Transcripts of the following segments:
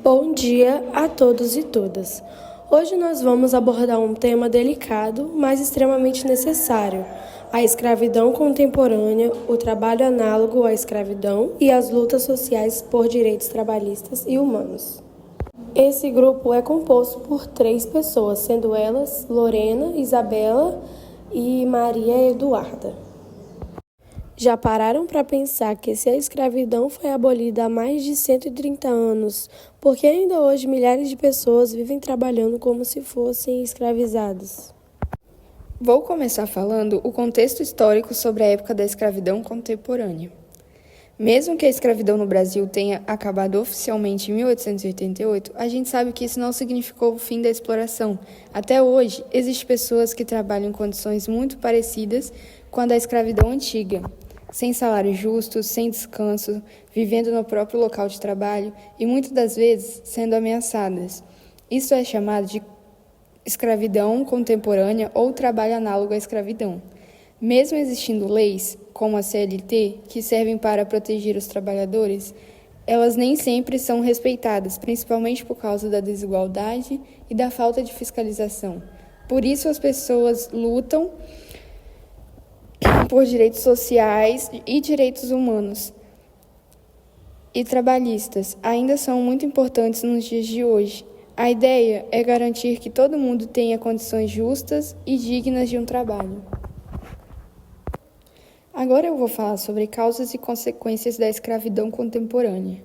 Bom dia a todos e todas. Hoje nós vamos abordar um tema delicado, mas extremamente necessário: a escravidão contemporânea, o trabalho análogo à escravidão e as lutas sociais por direitos trabalhistas e humanos. Esse grupo é composto por 3 pessoas, sendo elas Lorena, Isabela e Maria Eduarda. Já pararam para pensar que se a escravidão foi abolida há mais de 130 anos, por que ainda hoje milhares de pessoas vivem trabalhando como se fossem escravizadas? Vou começar falando o contexto histórico sobre a época da escravidão contemporânea. Mesmo que a escravidão no Brasil tenha acabado oficialmente em 1888, a gente sabe que isso não significou o fim da exploração. Até hoje, existem pessoas que trabalham em condições muito parecidas com a da escravidão antiga, sem salário justo, sem descanso, vivendo no próprio local de trabalho e muitas das vezes sendo ameaçadas. Isso é chamado de escravidão contemporânea ou trabalho análogo à escravidão. Mesmo existindo leis, como a CLT, que servem para proteger os trabalhadores, elas nem sempre são respeitadas, principalmente por causa da desigualdade e da falta de fiscalização. Por isso, as pessoas lutam por direitos sociais e direitos humanos e trabalhistas ainda são muito importantes nos dias de hoje. A ideia é garantir que todo mundo tenha condições justas e dignas de um trabalho. Agora eu vou falar sobre causas e consequências da escravidão contemporânea.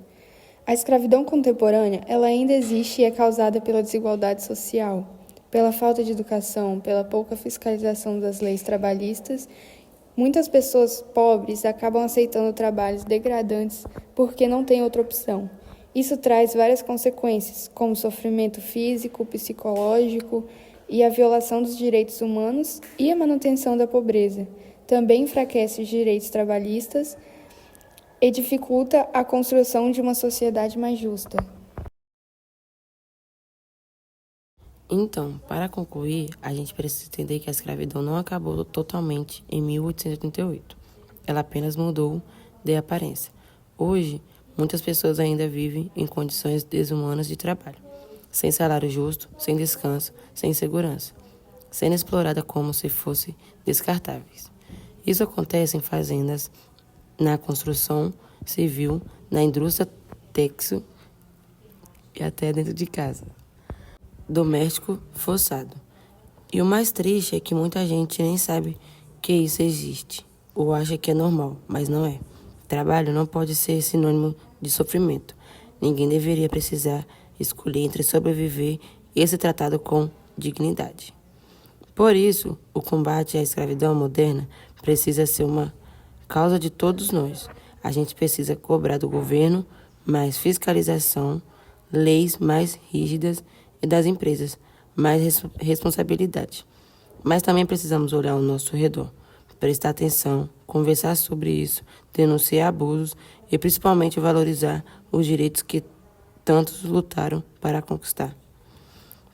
A escravidão contemporânea, ela ainda existe e é causada pela desigualdade social, pela falta de educação, pela pouca fiscalização das leis trabalhistas. Muitas pessoas pobres acabam aceitando trabalhos degradantes porque não têm outra opção. Isso traz várias consequências, como sofrimento físico, psicológico e a violação dos direitos humanos e a manutenção da pobreza. Também enfraquece os direitos trabalhistas e dificulta a construção de uma sociedade mais justa. Então, para concluir, a gente precisa entender que a escravidão não acabou totalmente em 1888. Ela apenas mudou de aparência. Hoje, muitas pessoas ainda vivem em condições desumanas de trabalho, sem salário justo, sem descanso, sem segurança, sendo explorada como se fossem descartáveis. Isso acontece em fazendas, na construção civil, na indústria têxtil e até dentro de casa. Doméstico forçado. E o mais triste é que muita gente nem sabe que isso existe, ou acha que é normal, mas não é. Trabalho não pode ser sinônimo de sofrimento. Ninguém deveria precisar escolher entre sobreviver e ser tratado com dignidade. Por isso, o combate à escravidão moderna precisa ser uma causa de todos nós. A gente precisa cobrar do governo mais fiscalização, leis mais rígidas e das empresas mais responsabilidade. Mas também precisamos olhar ao nosso redor, prestar atenção, conversar sobre isso, denunciar abusos e principalmente valorizar os direitos que tantos lutaram para conquistar.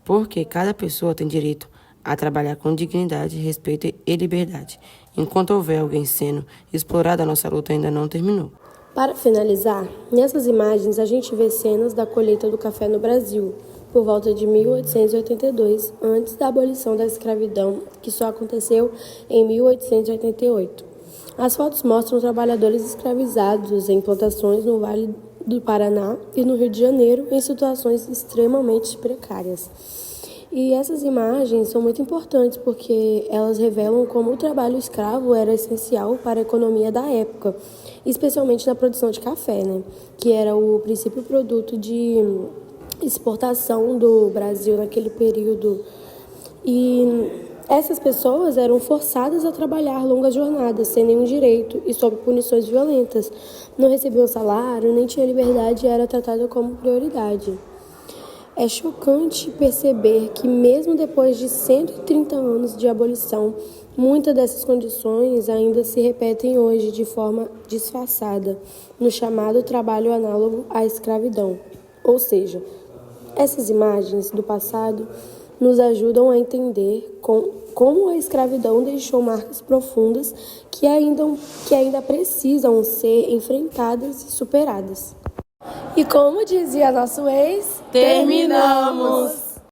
Porque cada pessoa tem direito a trabalhar com dignidade, respeito e liberdade. Enquanto houver alguém sendo explorado, a nossa luta ainda não terminou. Para finalizar, nessas imagens a gente vê cenas da colheita do café no Brasil, por volta de 1882, antes da abolição da escravidão, que só aconteceu em 1888. As fotos mostram trabalhadores escravizados em plantações no Vale do Paraná e no Rio de Janeiro, em situações extremamente precárias. E essas imagens são muito importantes porque elas revelam como o trabalho escravo era essencial para a economia da época, especialmente na produção de café, que era o principal produto de exportação do Brasil naquele período. E essas pessoas eram forçadas a trabalhar longas jornadas, sem nenhum direito e sob punições violentas. Não recebiam salário, nem tinham liberdade e era tratada como prioridade. É chocante perceber que, mesmo depois de 130 anos de abolição, muitas dessas condições ainda se repetem hoje de forma disfarçada, no chamado trabalho análogo à escravidão. Ou seja, essas imagens do passado nos ajudam a entender como a escravidão deixou marcas profundas que ainda precisam ser enfrentadas e superadas. E como dizia nosso ex, Terminamos!